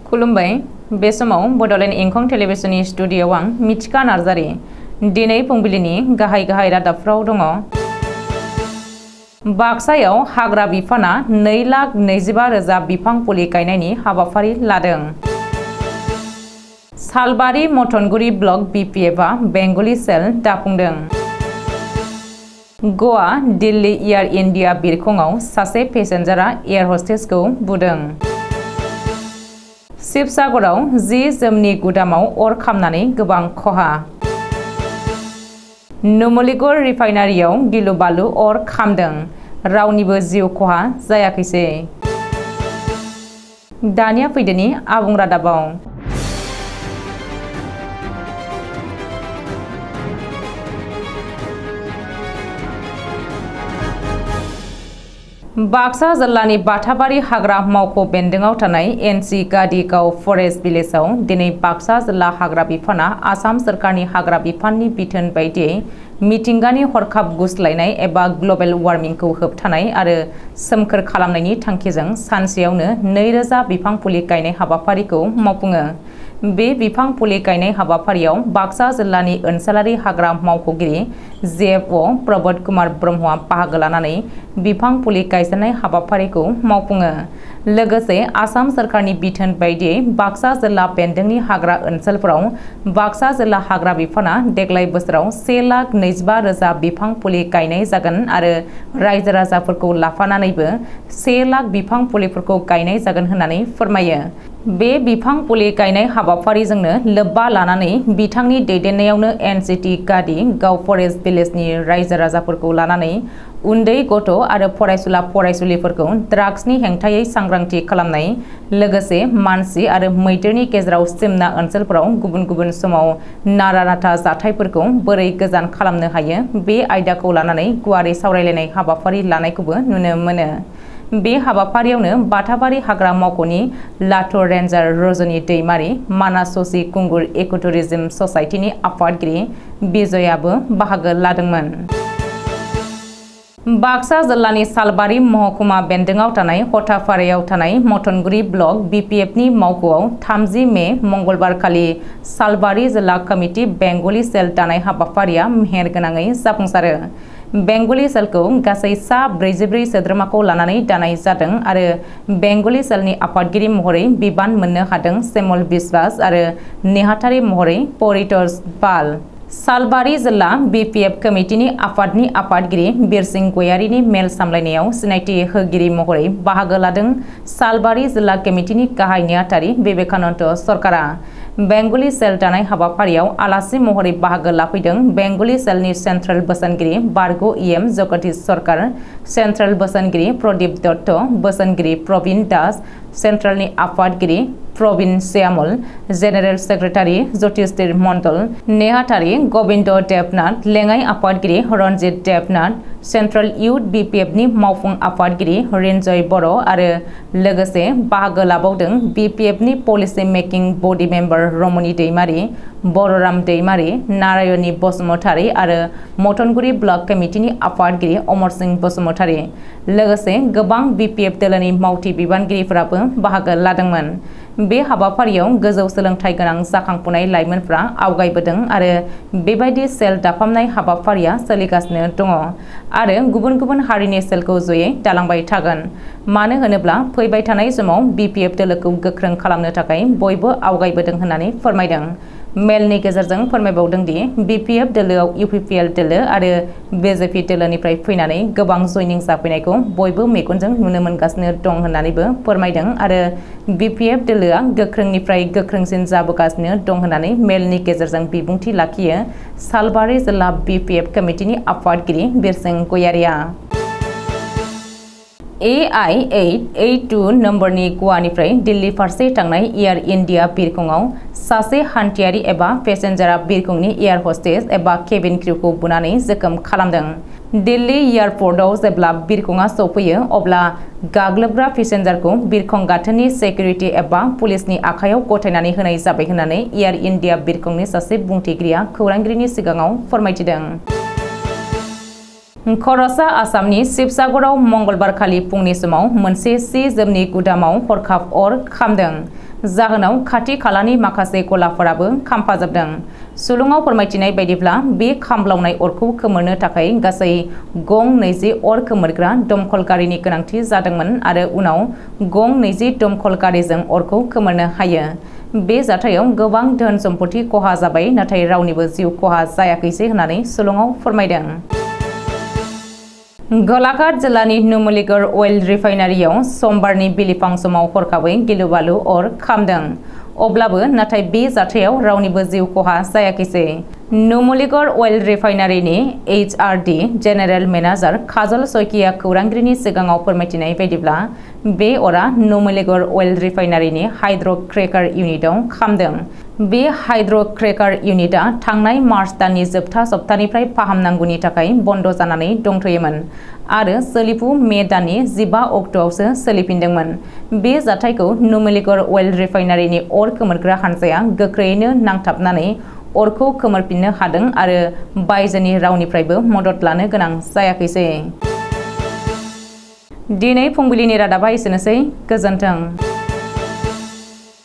खुलुमबाय बे समाव बडलेण्ड इंखं टेलिभिजननि स्टुडियोआव आं मिथिका नार्जारी दिनै फुंबिलिनि गाहाय रादाबफ्राव दङ। बाक्सायाव हाग्रा बिफाना 2,25,000 बिफां फुलि गायनायनि हाबाफारि लादों। सालबारि मथनगुरि ब्लक BPFआ बेंगली सेल दाफुंदों। गवा दिल्ली एयार इन्डिया बिरखंआव सासे पेसेन्जारा एयार हस्टेसखौ बुदों। शिबसागराव जि-जोमनि गुदामाव अर खामनानै गोबां खहा। नुमलीगढ़ रिफाइनारियाव गिलु-बालु अर खामदों, रावनिबो जिउ खहा जायाखैसै। दानिया फैदोनि आबुं रादाबाव। बाक्सा जिल्लानि बाथाबारि हाग्रा मावख' बेन्दोंआव थानाय NC गादिगाव फरेस्ट भिलेजाव दिनै बाक्सा जिल्ला हाग्रा बिफाना आसाम सोरखारनि हाग्रा बिफाननि बिथोन बायदियै मिथिंगानि हरखाब गुस्लायनाय एबा ग्लबेल वार्मिंखौ होबथानाय आरो सोमखोर खालामनायनि थांखिजों सानसेयावनो 2,000 बिफां फुलि गायनाय हाबाफारिखौ मावफुङो। बे बिफां फुलि गायनाय हाबाफारियाव बाक्सा जिल्लानि ओनसोलारि हाग्रा मावख'गिरि JFO प्रबोध कुमार ब्रह्मआ बाहागो लानानै बिफां फुलि गायजेननाय हाबाफारिखौ मावफुङो। लोगोसे आसाम सोरखारनि बिथोन बायदियै बाक्सा जिल्ला बेन्दोंनि हाग्रा ओनसोलफोराव बाक्सा जिल्ला हाग्रा बिफाना देग्लाय बोसोराव 1,25,000 बिफां फुलि गायनाय जागोन आरो रायजो राजाफोरखौ लाफानानैबो 1,00,000 बिफां फुलिफोरखौ गायनाय जागोन होननानै फोरमायो। बे बिफां फुलि गायनाय हाबाफारिजोंनो लोब्बा लानानै बिथांनि दैदेननायावनो NCT गादिगाव फरेस्ट भिलेजनि रायजो राजाफोरखौ लानानै उन्दै गथ' आरो फरायसुला फरायसुलिफोरखौ ड्राग्सनि हेंथायै सांग्रांथि खालामनाय, लोगोसे मानसि आरो मैदेरनि गेजेराव सिमना ओनसोलफोराव गुबुन समाव नारा-नाथा जाथायफोरखौ बोरै गोजान खालामनो हायो बे आयदाखौ लानानै गुवारै सावरायलायनाय हाबाफारि लानायखौबो नुनो मोनो। बे हाबाफारियावनो बाथाबारि हाग्रा मावख'नि लाथुर रेन्जार रजनी दैमारी, मानास स'सि कुंगुर इक'टुरिज्म ससाइटिनि आफादगिरि बिजयाबो बाहागो लादोंमोन। बाक्सा जिल्लानि सालबारि महकुमा बेन्दोंआव थानाय हथाफारायाव थानाय मथनगुरि ब्लक BPFनि मावख'आव 30 मे मंगलबारखालि सालबारि जिल्ला कमिटि बेंगली सेल दानाय हाबाफारिया मेहेरगोनाङै जाफुंसारो। बेंगली सेलखौ गासै सा 44 सोद्रोमाखौ लानानै दानाय जादों आरो बेंगली सेलनि आफादगिरि महरै बिबान मोननो हादों सेमल बिश्वास आरो नेहाथारि महरै परितोष पाल। सालबारि जिल्ला BPF कमिटिनि आफादनि आफादगिरि बिरसिं गयारीनि मेल सामलायनायाव सिनायथि होगिरि महरै बाहागो लादों सालबारि जिल्ला कमिटिनि गाहाय नेहाथारि बिबेकानन्द सरकारा। बेंगली सेल दानाय हाबाफारियाव आलासि महरै बाहागो लाफैदों बेंगली सेलनि सेन्ट्रेल बोसोनगिरि बारग' EM जगदीश सरकार, सेन्ट्रेल बोसोनगिरि प्रदीप दत्त, बोसोनगिरि प्रवीण दास, सेन्ट्रेलनि आफादगिरि प्रवीण श्यामल, जेनेरेल सेक्रेटारि ज्योतिषधीर मण्डल, नेहाथारि गबिन्द देबनाथ, लेङाइ आफादगिरि रन्जित देबनाथ, सेन्ट्रेल इउथ BPFनि मावफुं आफादगिरि रिन्जय बर' आरो लोगोसे बाहागो लाबावदों BPFनि पलिसि मेकिं बडि मेम्बार रमनी दैमारी, बरराम दैमारी, नारायणी बसुमतारी आरो मथनगुरि ब्लक कमिटिनि आफादगिरि अमरसिंह बसुमतारी। लोगोसे गोबां BPF दोलोनि मावथि बिबानगिरिफोराबो बाहागो लादोंमोन। बे हाबाफारियाव गोजौ सोलोंथाइ गोनां जाखांफुनाय लाइमोनफ्रा आवगायबोदों आरो बेबायदि सेल दाफामनाय हाबाफारिया सोलिगासिनो दङ आरो गुबुन हारिनि सेलखौ जयै दालांबाय थागोन। मानो होनोब्ला फैबाय थानाय समाव BPF दोलोखौ गोख्रों खालामनो थाखाय बयबो आवगायबोदों होननानै फोरमायदों। मेलनि गेजेरजों फोरमायबावदों दि BPF दोलोआव UPPL दोलो आरो BJP दोलोनिफ्राय फैनानै गोबां जयनिं जाफैनायखौ बयबो मेगनजों नुनो मोनगासिनो दं होननानैबो फोरमायदों आरो BPF दोलोआ गोख्रोंनिफ्राय गोख्रोंसिन जाबोगासिनो दं होननानै मेलनि गेजेरजों बिबुंथि लाखियो सालबारि जिल्ला BPF कमिटिनि आफादगिरि बिरसिं गयारीआ। AI-882 नम्बरनि गवानिफ्राय दिल्ली फारसे थांनाय एयार इन्डिया बिरखंआव सासे हान्थियारि एबा पेसेन्जारा बिरखंनि एयार हस्टेस एबा केबिन क्रिउखौ बुनानै जोखोम खालामदों। दिल्ली एयारपर्टआव जेब्ला बिरखंआ सौफैयो अब्ला गाग्लोबग्रा पेसेन्जारखौ बिरखं गाथोननि सेकिउरिटि एबा पुलिसनि आखायाव गथायनानै होनाय जाबाय होननानै एयार इन्डिया बिरखंनि सासे बुंथिगिरिया खौरांगिरिनि सिगाङाव फोरमायथिदों। खरसा आसामनि शिबसागराव मंगलबारखालि फुंनि समाव मोनसे सि-जोमनि गुदामाव हरखाब अर खामदों। जाहोनाव खाथि खालानि माखासे गलाफोराबो खामफाजोबदों। सुलुङाव फोरमायथिनाय बायदिब्ला बे खामब्लावनाय अरखौ खोमोरनो थाखाय गासै गं 20 अर खोमोरग्रा दमखल गारिनि गोनांथि जादोंमोन आरो उनाव गं 20 दमखल गारिजों अरखौ खोमोरनो हायो। बे जाथायाव गोबां धोन सम्पति खहा जाबाय, नाथाय रावनिबो जिउ खहा जायाखैसै होननानै सुलुङाव फोरमायदों। गलाघाट जिल्लानि नुमुलिगढ़ अइल रिफाइनारियाव समबारनि बिलिफां समाव हरखाबै गिलु-बालु अर खामदों। अब्लाबो नाथाय बे जाथायाव रावनिबो जिउ खहा जायाखैसै। नुमुलिगढ़ अइल रिफाइनारिनि HRD जेनेरेल मेनेजार काजल शइकिया खौरांगिरिनि सिगाङाव फोरमायथिनाय बायदिब्ला बे अरा नुमुलिगढ़ अइल रिफाइनारिनि हाइड्र'क्रेकार इउनिटआव खामदों। बे हाइड्र'क्रेकार इउनिटआ थांनाय मार्च दाननि जोबथा सप्तानिफ्राय फाहामनांगौनि थाखाय बन्द जानानै दंथ'योमोन आरो सोलिफु मे दाननि 15 अक्ट'आवसो सोलिफिनदोंमोन। बे जाथायखौ नुमुलिगढ़ अइल रिफाइनारिनि अर खोमोरग्रा हानजाया गोख्रैयैनो नांथाबनानै अरखौ खोमोरफिननो हादों आरो बायजोनि रावनिफ्रायबो मदद लानो गोनां जायाखैसै। दिनै फुंबिलिनि रादाबा एसेनोसै। गोजोन्थों।